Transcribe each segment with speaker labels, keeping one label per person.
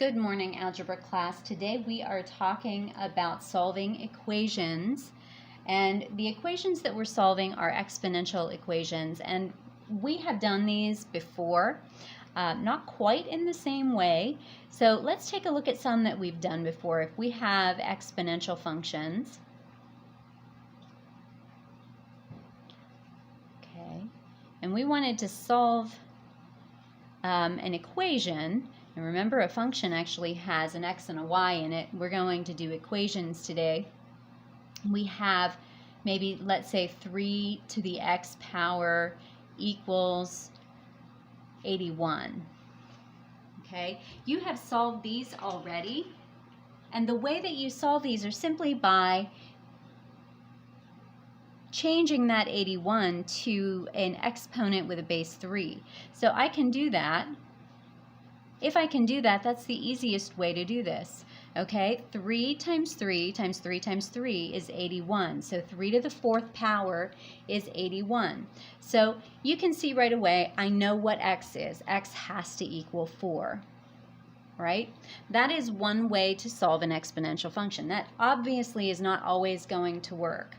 Speaker 1: Good morning, algebra class. Today we are talking about solving equations, and the equations that we're solving are exponential equations, and we have done these before, not quite in the same way. So let's take a look at some that we've done before. If we have exponential functions, okay, and we wanted to solve an equation. And remember, a function actually has an x and a y in it. We're going to do equations today. We have maybe, let's say, 3 to the x power equals 81. Okay, you have solved these already. And the way that you solve these are simply by changing that 81 to an exponent with a base 3. So I can do that. If I can do that, that's the easiest way to do this. Okay, 3 times 3 times 3 times 3 is 81. So 3 to the 4th power is 81. So you can see right away, I know what x is. X has to equal 4. Right? That is one way to solve an exponential function. That obviously is not always going to work.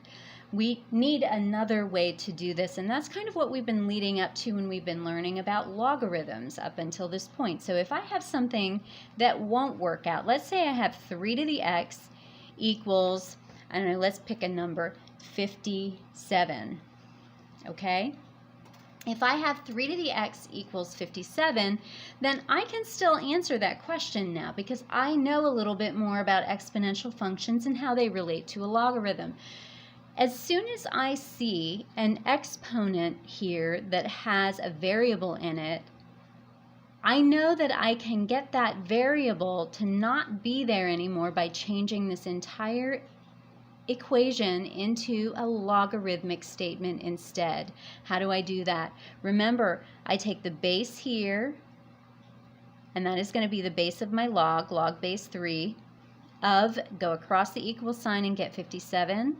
Speaker 1: We need another way to do this, and that's kind of what we've been leading up to when we've been learning about logarithms up until this point. So if I have something that won't work out, let's say I have 3 to the x equals, I don't know, let's pick a number, 57, okay? If I have 3 to the x equals 57, then I can still answer that question now because I know a little bit more about exponential functions and how they relate to a logarithm. As soon as I see an exponent here that has a variable in it, I know that I can get that variable to not be there anymore by changing this entire equation into a logarithmic statement instead. How do I do that? Remember, I take the base here, and that is going to be the base of my log base 3, go across the equal sign and get 57,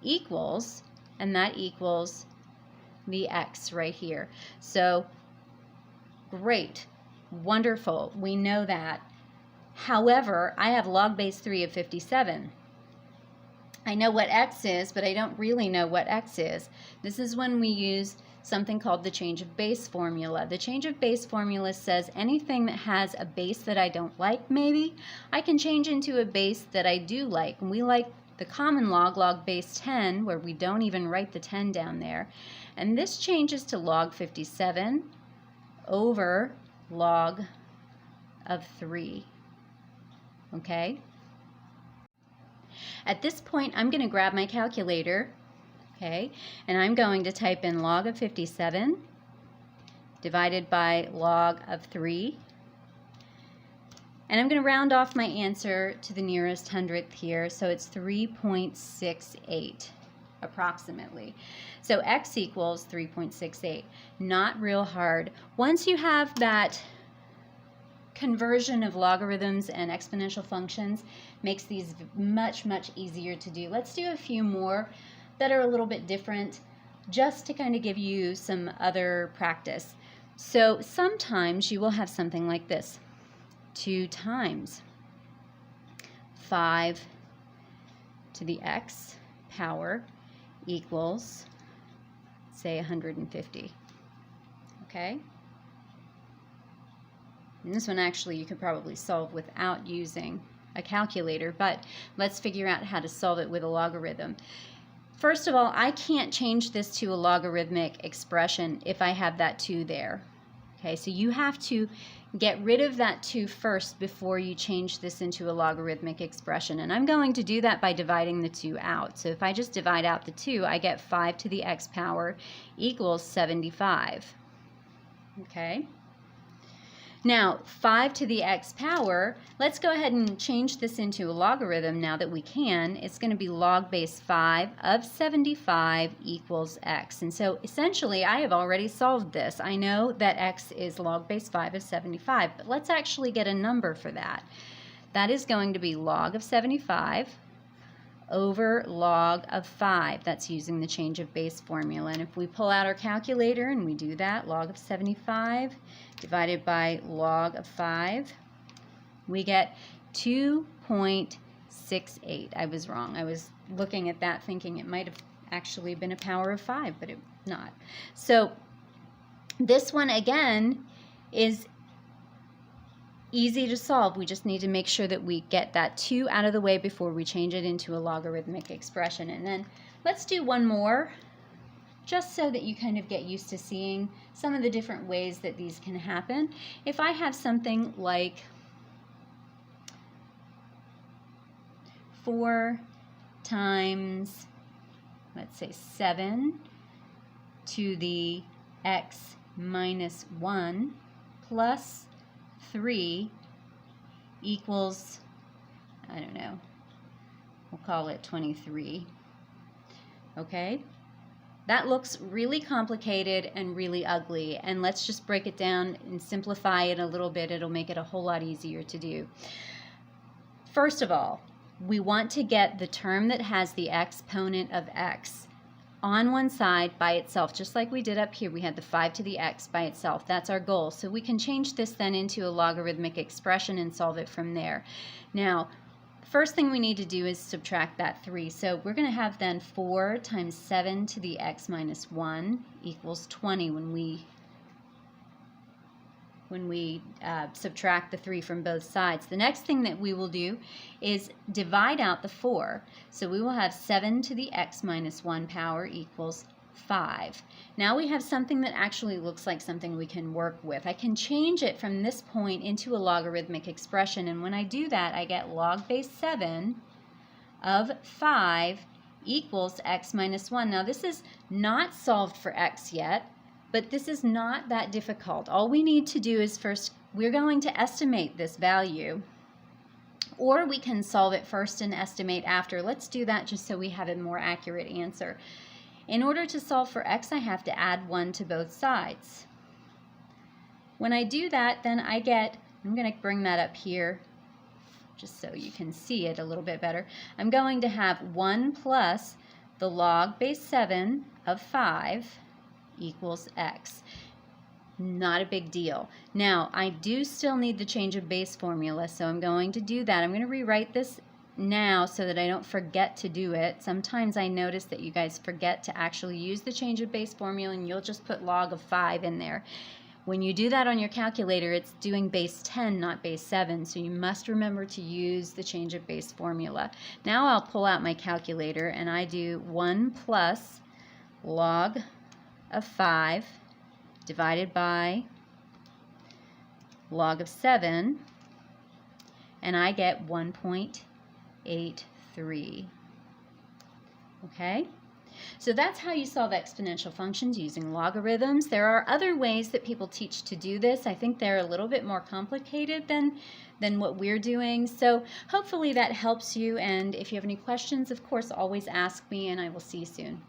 Speaker 1: equals, and that equals the x right here. So great, wonderful, we know that. However, I have log base 3 of 57. I know what x is, but I don't really know what x is. This is when we use something called the change of base formula. The change of base formula says anything that has a base that I don't like, maybe, I can change into a base that I do like. And we like the common log base 10, where we don't even write the 10 down there. And this changes to log 57 over log of 3. Okay? At this point, I'm going to grab my calculator, okay, and I'm going to type in log of 57 divided by log of 3. And I'm going to round off my answer to the nearest hundredth here, so it's 3.68 approximately. So x equals 3.68. Not real hard. Once you have that conversion of logarithms and exponential functions, makes these much easier to do. Let's do a few more that are a little bit different, just to kind of give you some other practice. So sometimes you will have something like this: 2 times 5 to the x power equals, say, 150. Okay? And this one actually you could probably solve without using a calculator, but let's figure out how to solve it with a logarithm. First of all, I can't change this to a logarithmic expression if I have that 2 there. Okay, so you have to get rid of that 2 first before you change this into a logarithmic expression. And I'm going to do that by dividing the 2 out. So if I just divide out the 2, I get 5 to the x power equals 75. Okay? Now, 5 to the x power, let's go ahead and change this into a logarithm now that we can. It's going to be log base 5 of 75 equals x. And so essentially, I have already solved this. I know that x is log base 5 of 75, but let's actually get a number for that. That is going to be log of 75 over log of 5. That's using the change of base formula. And if we pull out our calculator and we do that, log of 75 divided by log of 5, We get 2.68. I was wrong. I was looking at that thinking it might have actually been a power of 5, but it's not. So this one again is easy to solve. We just need to make sure that we get that 2 out of the way before we change it into a logarithmic expression. And then let's do one more, just so that you kind of get used to seeing some of the different ways that these can happen. If I have something like 4 times, let's say 7 to the x minus 1 plus 3 equals, I don't know, we'll call it 23. Okay? That looks really complicated and really ugly, and let's just break it down and simplify it a little bit. It'll make it a whole lot easier to do. First of all, we want to get the term that has the exponent of x on one side by itself, just like we did up here. We had the 5 to the x by itself. That's our goal. So we can change this then into a logarithmic expression and solve it from there. Now, first thing we need to do is subtract that 3. So we're going to have then 4 times 7 to the x minus 1 equals 20 when we subtract the 3 from both sides. The next thing that we will do is divide out the 4. So we will have 7 to the x minus 1 power equals 5. Now we have something that actually looks like something we can work with. I can change it from this point into a logarithmic expression, and when I do that, I get log base 7 of 5 equals x minus 1. Now this is not solved for x yet, but this is not that difficult. All we need to do is first, we're going to estimate this value, or we can solve it first and estimate after. Let's do that just so we have a more accurate answer. In order to solve for x, I have to add 1 to both sides. When I do that, then I get, I'm going to bring that up here just so you can see it a little bit better. I'm going to have 1 plus the log base 7 of 5 equals x. Not a big deal. Now, I do still need the change of base formula, so I'm going to do that. I'm going to rewrite this now so that I don't forget to do it. Sometimes I notice that you guys forget to actually use the change of base formula, and you'll just put log of 5 in there. When you do that on your calculator, it's doing base 10, not base 7, so you must remember to use the change of base formula. Now I'll pull out my calculator, and I do 1 plus log of 5 divided by log of 7, and I get 1.83. Okay? So that's how you solve exponential functions using logarithms. There are other ways that people teach to do this. I think they're a little bit more complicated than what we're doing. So hopefully that helps you, and if you have any questions, of course, always ask me, and I will see you soon.